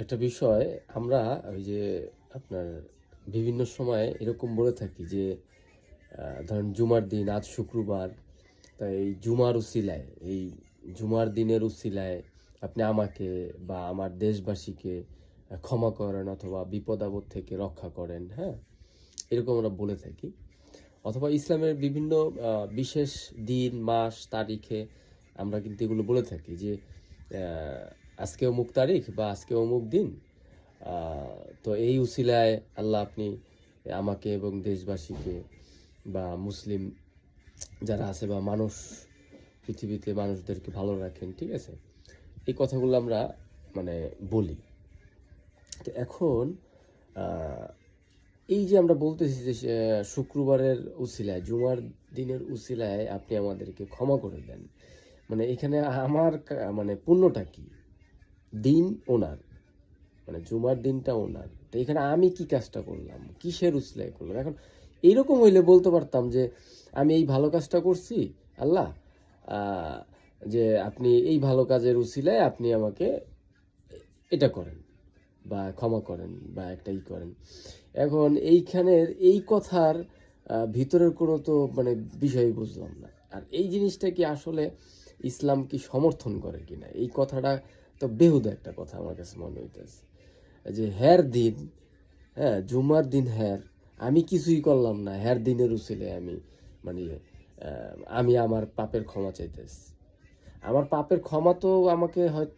একটা বিষয় আমরা ওই যে আপনার বিভিন্ন সময় এরকম বলে থাকি যে ধরেন জুমার দিন আজ শুক্রবার, তাই এই জুমার উসিলায় এই জুমার দিনের উসিলায় আপনি আমাকে বা আমার দেশবাসীকে ক্ষমা করেন অথবা বিপদ আপদ থেকে রক্ষা করেন, হ্যাঁ, এরকম আমরা বলে থাকি। অথবা ইসলামের বিভিন্ন বিশেষ দিন মাস তারিখে আমরা কিন্তু এগুলো বলে থাকি যে আজকে অমুক তারিখ বা আজকে অমুক দিন, তো এই উসিলায় আল্লাহ আপনি আমাকে এবং দেশবাসীকে বা মুসলিম যারা আছে বা মানুষ পৃথিবীতে মানুষদেরকে ভালো রাখেন, ঠিক আছে, এই কথাগুলো আমরা মানে বলি। তো এখন এই যে আমরা বলতেছি যে শুক্রবারের উসিলায় জুমার দিনের উসিলায় আপনি আমাদেরকে ক্ষমা করে দেন, মানে এখানে আমার মানে পুণ্যটা কি? দিন ওনার, মানে জুমার দিনটা ওনার, তো এখানে আমি কি কাজটা করলাম, কিসের উসিলায় করলাম? এখন এইরকম হইলে বলতে পারতাম যে আমি এই ভালো কাজটা করছি আল্লাহ, আহ, যে আপনি এই ভালো কাজের উসিলায় আপনি আমাকে এটা করেন বা ক্ষমা করেন বা একটা করেন। এখন এইখানের এই কথার ভিতরের কোনো তো মানে বিষয় বুঝলাম না। আর এই জিনিসটা কি আসলে ইসলাম কি সমর্থন করে কিনা, এই কথাটা তো বেহুদা একটা কথা আমার কাছে মনে হইতেছে। যে হ্যার দিন, হ্যাঁ জুমার দিন, হ্যার আমি কিছুই করলাম না, হ্যার দিনের উচিলে আমি মানে আমি আমার পাপের ক্ষমা চাইতেছি। আমার পাপের ক্ষমা তো আমাকে হয়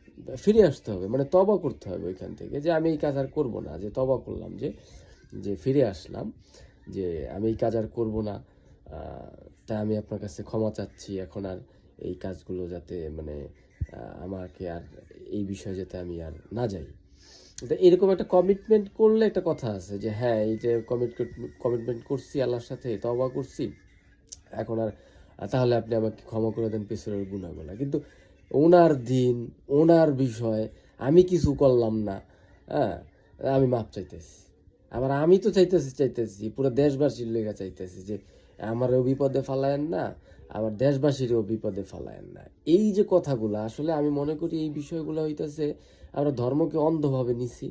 ফিরে আসতে হবে, মানে তওবা করতে হবে ওইখান থেকে, যে আমি এই কাজ আর করবো না, যে তওবা করলাম, যে যে ফিরে আসলাম, যে আমি এই কাজ আর করবো না, তাই আমি আপনার কাছে ক্ষমা চাচ্ছি, এখন আর এই কাজগুলো যাতে মানে আমাকে আর এই বিষয়ে যাতে আমি আর না যাই। তো এরকম একটা কমিটমেন্ট করলে একটা কথা আছে যে হ্যাঁ এই যে কমিটমেন্ট করছি আল্লাহর সাথে, তওবা করছি, এখন আর তাহলে আপনি আমাকে ক্ষমা করে দেন পেছনের গুনাহগুলো। কিন্তু ওনার দিন, ওনার বিষয়, আমি কিছু করলাম না, হ্যাঁ, আমি মাপ চাইতেছি। আবার আমি তো চাইতেছি পুরো দেশবাসীর লেগে চাইতেছি যে আমারও বিপদে ফালায়েন না, আমার দেশবাসীরও বিপদে ফালায়েন না। এই যে কথাগুলো আসলে আমি মনে করি এই বিষয়গুলো হইতেছে আমরা ধর্মকে অন্ধভাবে নিছি।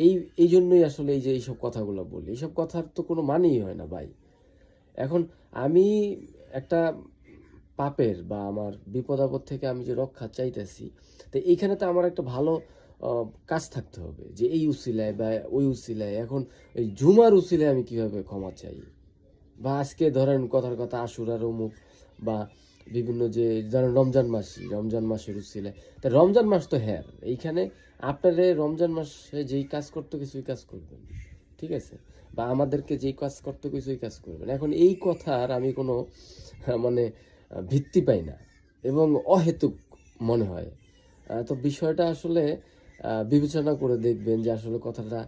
এই এই জন্যই আসলে এই যে এইসব কথাগুলো বলি, এইসব কথার তো কোনো মানেই হয় না ভাই। এখন আমি একটা পাপের বা আমার বিপদ আপদ থেকে আমি যে রক্ষা চাইতেছি, তো এইখানে তো আমার একটা ভালো কাজ থাকতে হবে যে এই উসিলায় বা ওই উসিলায়, এখন এই জুমার উসিলায় আমি কিভাবে ক্ষমা চাই, বা আজকে ধরেন কথার কথা আশুরার অমুক বা বিভিন্ন যে ধরেন রমজান মাসের উসিলায়, তা রমজান মাস তো হ্যাঁ এইখানে আপনারে রমজান মাসে যেই কাজ করতে কিছুই কাজ করবেন, ঠিক আছে, বা আমাদেরকে যেই কাজ করতে কিছুই কাজ করবেন। এখন এই কথার আমি কোনো মানে ভিত্তি পাই না এবং অহেতুক মনে হয়। তো বিষয়টা আসলে বিবেচনা করে দেখবেন যে আসলে কথাটা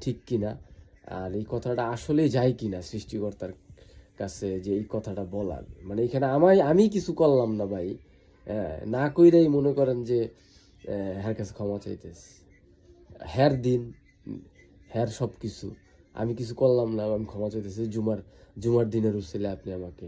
ঠিক কিনা, আর এই কথাটা আসলেই যায় কিনা সৃষ্টিকর্তার কাছে, যে এই কথাটা বলার মানে এখানে আমি কিছু করলাম না ভাই, না কইরাই মনে করেন যে হ্যার কাছে ক্ষমা চাইতেছি, হ্যার দিন, হ্যার সব কিছু, আমি কিছু করলাম না, আমি ক্ষমা চাইতেছি। জুমার দিনের উসিলে আপনি আমাকে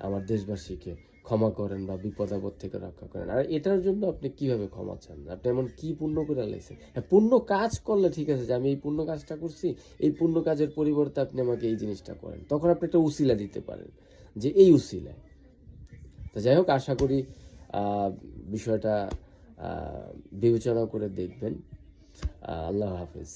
আমার দেশবাসীকে ক্ষমা করেন বা বিপদ আপদ থেকে রক্ষা করেন। আর এটার জন্য আপনি কিভাবে ক্ষমা চান? আপনি এমন কি পুণ্য করে লাইছেন? হ্যাঁ, পুণ্য কাজ করলে ঠিক আছে যে আমি এই পুণ্য কাজটা করছি, এই পুণ্য কাজের পরিবর্তে আপনি আমাকে এই জিনিসটা করেন, তখন আপনি একটা উসিলা দিতে পারেন যে এই উসিলায়। তো যাই হোক, আশা করি বিষয়টা বিবেচনা করে দেখবেন। আল্লাহ হাফেজ।